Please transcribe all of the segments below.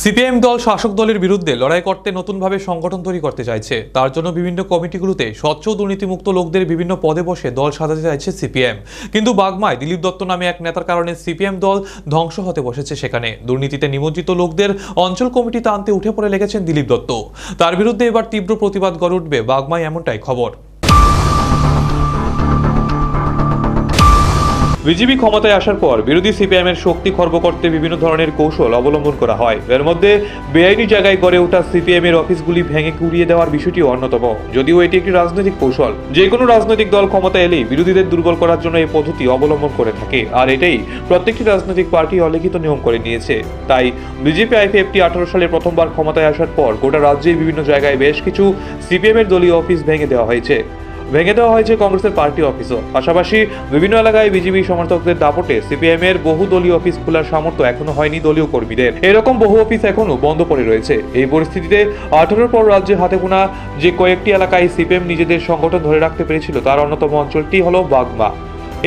CPM দল শাসক দলের বিরুদ্ধে লড়াই করতে নতুনভাবে সংগঠন তৈরি করতে চাইছে। তার জন্য বিভিন্ন কমিটিগুলোতে স্বচ্ছ দুর্নীতিমুক্ত লোকদের বিভিন্ন পদে বসে দল সাজাতে চাইছে সিপিএম। কিন্তু বাগমায় দিলীপ দত্ত নামে এক নেতার কারণে সিপিএম দল ধ্বংস হতে বসেছে। সেখানে দুর্নীতিতে নিমজ্জিত লোকদের অঞ্চল কমিটিতে আনতে উঠে পড়ে লেগেছেন দিলীপ দত্ত। তার বিরুদ্ধে এবার তীব্র প্রতিবাদ গড়ে উঠবে বাগমায়, এমনটাই খবর। বিজেপি ক্ষমতায় আসার পর বিরোধী সিপিএমের শক্তি খর্ব করতে বিভিন্ন ধরনের কৌশল অবলম্বন করা হয়। এর মধ্যে বেআইনি জায়গায় গড়ে ওঠা সিপিএমের অফিসগুলি ভেঙে গুড়িয়ে দেওয়ার বিষয়টি অন্যতম। যদিও এটি একটি রাজনৈতিক কৌশল, যে কোনো রাজনৈতিক দল ক্ষমতা এলেই বিরোধীদের দুর্বল করার জন্য এই পদ্ধতি অবলম্বন করে থাকে, আর এটাই প্রত্যেকটি রাজনৈতিক পার্টি অলিখিত নিয়ম করে নিয়েছে। তাই বিজেপি আইপিএফটি 18 সালে প্রথমবার ক্ষমতায় আসার পর গোটা রাজ্যে বিভিন্ন জায়গায় বেশ কিছু সিপিএমের দলীয় অফিস ভেঙে দেওয়া হয়েছে কংগ্রেসের পার্টি অফিসও। পাশাপাশি বিভিন্ন এলাকায় বিজেপি সমর্থকদের দাপটে সিপিএম এর বহু দলীয় অফিস খোলার সামর্থ্য এখনো হয়নি দলীয় কর্মীদের। এরকম বহু অফিস এখনো বন্ধ পড়ে রয়েছে। এই পরিস্থিতিতে 18 পর রাজ্যে হাতে গোনা যে কয়েকটি এলাকায় সিপিএম নিজেদের সংগঠন ধরে রাখতে পেরেছিল, তার অন্যতম অঞ্চলটি হলো বাগমা।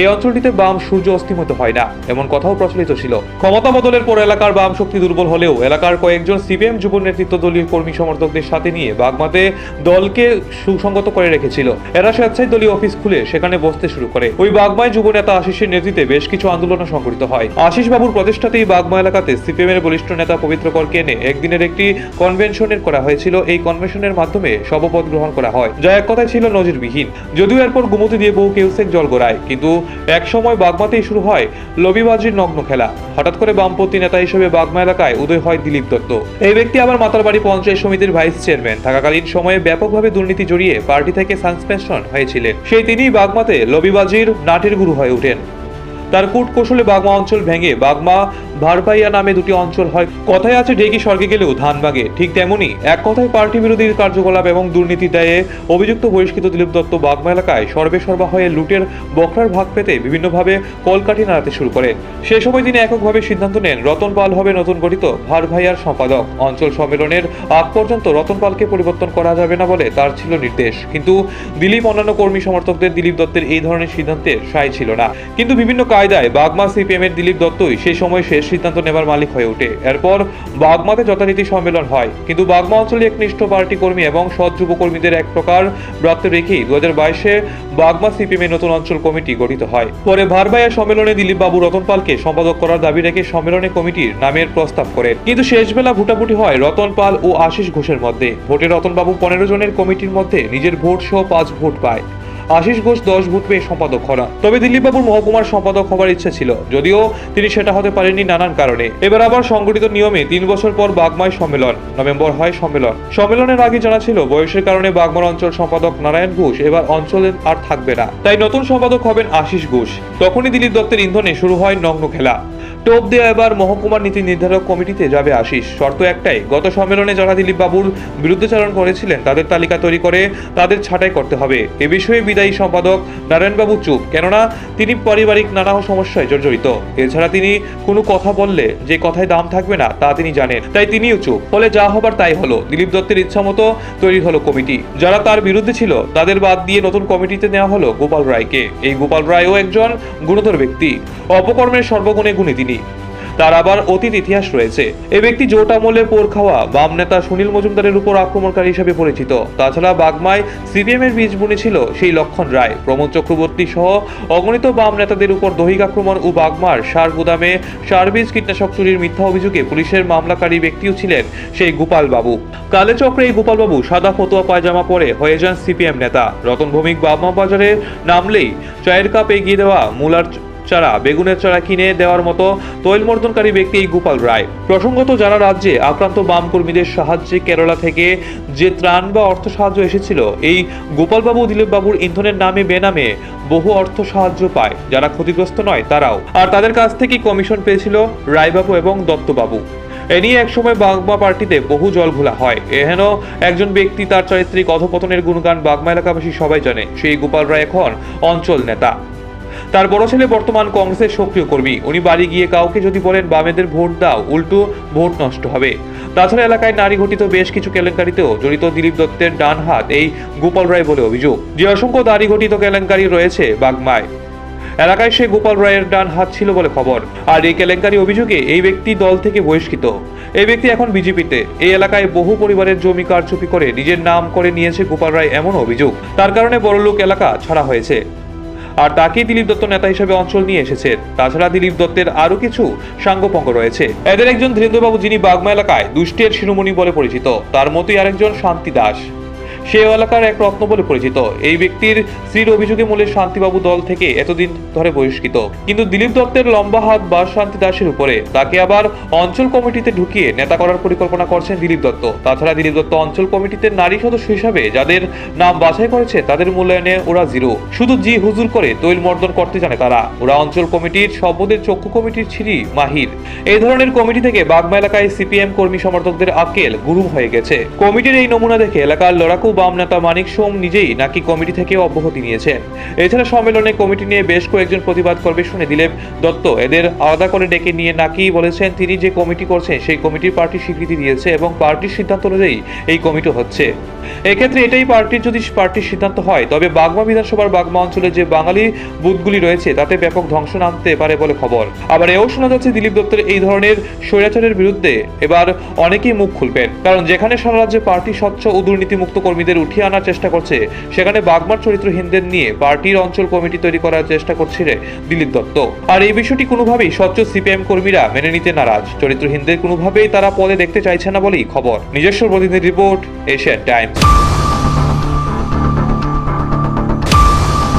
এই অঞ্চলটিতে বাম সূর্য অস্তিমিত হয় না, এমন কথাও প্রচলিত ছিল। ক্ষমতা বদলের পর এলাকার বাম শক্তি দুর্বল হলেও এলাকার কয়েকজন সিপিএম যুব নেতৃত্ব দলীয় কর্মী সমর্থকদের সাথে নিয়ে বাগমাতে দলকে সুসংগত করে রেখেছিল। এরা স্বেচ্ছায় দলীয় অফিস খুলে সেখানে বসতে শুরু করে। ওই বাগমায় যুব নেতা আশিসের নেতৃত্বে বেশ কিছু আন্দোলন সংঘটিত হয়। আশিস বাবুর প্রচেষ্টাতেই বাগমা এলাকাতে সিপিএম এর বলিষ্ঠ নেতা পবিত্র করকে এনে একদিনের একটি কনভেনশনের করা হয়েছিল। এই কনভেনশনের মাধ্যমে শপথ গ্রহণ করা হয়, যা এক কথায় ছিল নজিরবিহীন। যদিও এরপর গুমতি দিয়ে বহু কেউসেক জল গড়ায়, কিন্তু এক সময় বাগমাতেই শুরু হয় লবিবাজির নগ্ন খেলা। হঠাৎ করে বামপন্থী নেতা হিসেবে বাগমা এলাকায় উদয় হয় দিলীপ দত্ত। এই ব্যক্তি আবার মাতারবাড়ি পঞ্চায়েত সমিতির ভাইস চেয়ারম্যান থাকাকালীন সময়ে ব্যাপকভাবে দুর্নীতি জড়িয়ে পার্টি থেকে সাসপেনশন হয়েছিলেন। সেই তিনিই বাগমাতে লবিবাজির নাটের গুরু হয়ে ওঠেন। তার কূট কৌশলে বাগমা অঞ্চল ভেঙে বাগমা ভারপাইয়া নামে দুটি অঞ্চল হয়। কথায় আছে ঢেকি স্বর্গে গেলেও ধান বাগে, ঠিক তেমনি এক কথায় পার্টি বিরোধী কার্যকলাপ এবং দুর্নীতি দায়ে অভিযুক্ত বহিষ্কৃত দিলীপ দত্ত বাগমা এলাকায় সর্বেসর্বা হয়ে লুটের বখরার ভাগ পেতে বিভিন্নভাবে কলকাঠি নাড়াতে শুরু করেন। সে সময় তিনি এককভাবে সিদ্ধান্ত নেন রতন পাল হবে নতুন গঠিত ভারভাইয়ার সম্পাদক। অঞ্চল সম্মেলনের আগ পর্যন্ত রতন পালকে পরিবর্তন করা যাবে না বলে তার ছিল নির্দেশ। কিন্তু দিলীপ অন্যান্য কর্মী সমর্থকদের দিলীপ দত্তের এই ধরনের সিদ্ধান্তের সায় ছিল না। কিন্তু বিভিন্ন কায়দায় বাগমা সিপিএম এর দিলীপ দত্তই সেই সময় শেষ সিদ্ধান্ত নেবার মালিক হয়ে ওঠে। এরপর বাগমাতে যথারীতি সম্মেলন হয়, কিন্তু বাগমা অঞ্চলে একনিষ্ঠ পার্টি কর্মী এবং সৎ যুব কর্মীদের এক প্রকার ব্রত রেখেই 2022-এ বাগমা সিপিএম এর নতুন অঞ্চল কমিটি গঠিত হয়। পরে ভারভাইয়া সম্মেলনে দিলীপ বাবু রতন পালকে সম্পাদক করার দাবি রেখে সম্মেলনে কমিটির নামের প্রস্তাব করেন। কিন্তু শেষ বেলা ভোটাভুটি হয় রতন পাল ও আশিস ঘোষের মধ্যে। ভোটে রতন বাবু 15 জনের কমিটির মধ্যে নিজের ভোট সহ 5 ভোট পায়। আশিস ঘোষ 10 ভোট পেয়ে সম্পাদক হন। তবে দিলীপ বাবুর মহকুমার সম্পাদক হবার ইচ্ছে ছিল, যদিও তিনি সেটা হতে পারেননি নানান কারণে। এবার আবার সংগঠিত নিয়মে 3 বছর পর বাগমায় সম্মেলন। নভেম্বর হয় সম্মেলন। সম্মেলনের আগে জানা ছিল বয়সের কারণে বাগমার অঞ্চল সম্পাদক নারায়ণ ঘোষ এবার অঞ্চলে আর থাকবে না, তাই নতুন সম্পাদক হবেন আশিস ঘোষ। তখনই দিলীপ দত্তের ইন্ধনে শুরু হয় নগ্ন খেলা। টোপ দেয়া এবার মহকুমার নীতি নির্ধারক কমিটিতে যাবে আশিস। শর্ত একটাই, গত সম্মেলনে যারা দিলীপ বাবুর বিরুদ্ধাচরণ করেছিলেন তাদের তালিকা তৈরি করে তাদের ছাঁটাই করতে হবে। এ বিষয়ে বিদায়ী সম্পাদক নারায়ণবাবু চুপ, কেননা তিনি পারিবারিক নানা সমস্যায় জর্জরিত। এছাড়া তিনি কোনো কথা বললে যে কথায় দাম থাকবে না তা তিনি জানেন, তাই তিনিও চুপ। ফলে যা হবার তাই হলো। দিলীপ দত্তের ইচ্ছা মতো তৈরি হলো কমিটি। যারা তার বিরুদ্ধে ছিল তাদের বাদ দিয়ে নতুন কমিটিতে নেওয়া হলো গোপাল রায়কে। এই গোপাল রায়ও একজন গুণধর ব্যক্তি, অপকর্মের সর্বগুণে গুণী তিনি। তার আবার অতীত ইতিহাস রয়েছে। এই ব্যক্তি জোট আমলে পোর খাওয়া বাম নেতা সুনীল মজুমদারের উপর আক্রমণকারী হিসেবে পরিচিত। তাছাড়া বাগমায় সিপিএম এর বীজ বুনেছিল সেই লক্ষণ রায়, প্রমোদ চক্রবর্তী সহ অগণিত বাম নেতাদের উপর দৈহিক আক্রমণ ও বাগমার সার গুদামে সার বীজ কীটনাশক চুরির মিথ্যা অভিযোগে পুলিশের মামলাকারী ব্যক্তিও ছিলেন সেই গোপাল বাবু। কালে চক্রে এই গোপাল বাবু সাদা ফতুয়া পায়জামা পরে হয়ে যান সিপিএম নেতা। রতন ভৌমিক বাগমা বাজারে নামলেই চায়ের কাপ এগিয়ে দেওয়া, মূলার চারা বেগুনের চারা কিনে দেওয়ার মতো তৈলমর্দনকারী ব্যক্তি এই গোপাল রায়। প্রসঙ্গত, যারা রাজ্যে আক্রান্ত বাম কর্মীদের সাহায্যে কেরালা থেকে যে ত্রাণ বা অর্থ সাহায্য এসেছিল, এই গোপালবাবু দিলীপ বাবুর ইন্ধনের নামে বেনামে বহু অর্থ সাহায্য পায়। যারা ক্ষতিগ্রস্ত নয় তারাও, আর তাদের কাছ থেকেই কমিশন পেয়েছিল রায়বাবু এবং দত্তবাবু। এ নিয়ে একসময় বাগমা পার্টিতে বহু জল ঘোলা হয়। এহেন একজন ব্যক্তি, তার চারিত্রিক অধপতনের গুণগান বাগমা এলাকাবাসী সবাই জানে। সেই গোপাল রায় এখন অঞ্চল নেতা। তার বড় ছেলে বর্তমান কংগ্রেসের সক্রিয় কর্মী। উনি বাড়ি গিয়ে কাউকে যদি বলেন বামেদের ভোট দাও, উল্টো ভোট নষ্ট হবে। তাছাড়া এলাকায় নারী ঘটিত বেশ কিছু কেলেঙ্কারিতেও জড়িত দিলীপ দত্তের ডান হাত এই গোপাল রায় বলে অভিযোগ। যে অসংখ্য নারী ঘটিত কেলেঙ্কারি রয়েছে বাগমায়, এলাকায় সে গোপাল রায়ের ডান হাত ছিল বলে খবর। আর এই কেলেঙ্কারি অভিযোগে এই ব্যক্তি দল থেকে বহিষ্কৃত। এই ব্যক্তি এখন বিজেপিতে। এই এলাকায় বহু পরিবারের জমি কারচুপি করে নিজের নাম করে নিয়েছে গোপাল রায়, এমন অভিযোগ। তার কারণে বড়লোক এলাকা ছাড়া হয়েছে। আর তাকেই দিলীপ দত্ত নেতা হিসেবে অঞ্চল নিয়ে এসেছেন। তাছাড়া দিলীপ দত্তের আরো কিছু সাঙ্গপঙ্গ রয়েছে। এদের একজন ধীরেন্দ্রবাবু, যিনি বাগমা এলাকায় দুষ্টের শিরোমণি বলে পরিচিত। তার মতোই আরেকজন শান্তি দাস, সে এলাকার এক রত্ন বলে পরিচিত। এই ব্যক্তির স্ত্রীর অভিযোগে মূলে শান্তিবাবু দল থেকে এতদিন ধরে বহিষ্কৃত। কিন্তু দিলীপ দত্তের লম্বা হাত বা শান্তি দাসের উপরে। তাকে আবার অঞ্চল কমিটিতে ঢুকিয়ে নেতা করার পরিকল্পনা করছেন দিলীপ দত্ত। তাছাড়া দিলীপ দত্ত অঞ্চল কমিটিতে নারী সদস্য হিসাবে যাদের নাম বাছাই করেছে তাদের মূল্যায়নে ওরা জিরো। শুধু জি হুজুর করে তৈল মর্দন করতে জানে তারা। ওরা অঞ্চল কমিটির সভ্যদের চক্ষু কমিটির ছিরি মাহির। এই ধরনের কমিটি থেকে বাগমা এলাকায় সিপিএম কর্মী সমর্থকদের আকেল গুরুম হয়ে গেছে। কমিটির এই নমুনা দেখে এলাকার লড়াকু বাম নেতা মানিক সোম নিজেই নাকি কমিটি থেকে অব্যাহতি নিয়েছেন। এছাড়া সম্মেলনে কমিটি নিয়ে বেশ কয়েকজন প্রতিবাদ করবে শুনে দিলীপ দত্ত এদের আলাদা করে ডেকে নিয়ে নাকি বলেছেন তিনি যে কমিটি করছেন সেই কমিটির পার্টি স্বীকৃতি দিয়েছে এবং পার্টির সিদ্ধান্ত অনুযায়ী এই কমিটি হচ্ছে। এক্ষেত্রে এটাই পার্টির সিদ্ধান্ত হয়, তবে বাগমা বিধানসভার বাগমা অঞ্চলে যে বাঙালি বুথগুলি রয়েছে তাতে ব্যাপক ধ্বংস নামতে পারে বলে খবর। আবার এও শোনা যাচ্ছে দিলীপ দত্তের এই ধরনের স্বৈরাচারের বিরুদ্ধে এবার অনেকেই মুখ খুলবেন। কারণ যেখানে সারা রাজ্যে পার্টি স্বচ্ছ ও দুর্নীতিমুক্ত কর্মীদের উঠিয়ে আনার চেষ্টা করছে, সেখানে বাগমার চরিত্রহীনদের নিয়ে পার্টির অঞ্চল কমিটি তৈরি করার চেষ্টা করছে দিলীপ দত্ত। আর এই বিষয়টি কোনোভাবেই স্বচ্ছ সিপিএম কর্মীরা মেনে নিতে নারাজ। চরিত্রহীনদের কোনোভাবেই তারা পদে দেখতে চাইছে না বলেই খবর। নিজস্ব প্রতিনিধি রিপোর্ট, এশিয়ান টাইমস।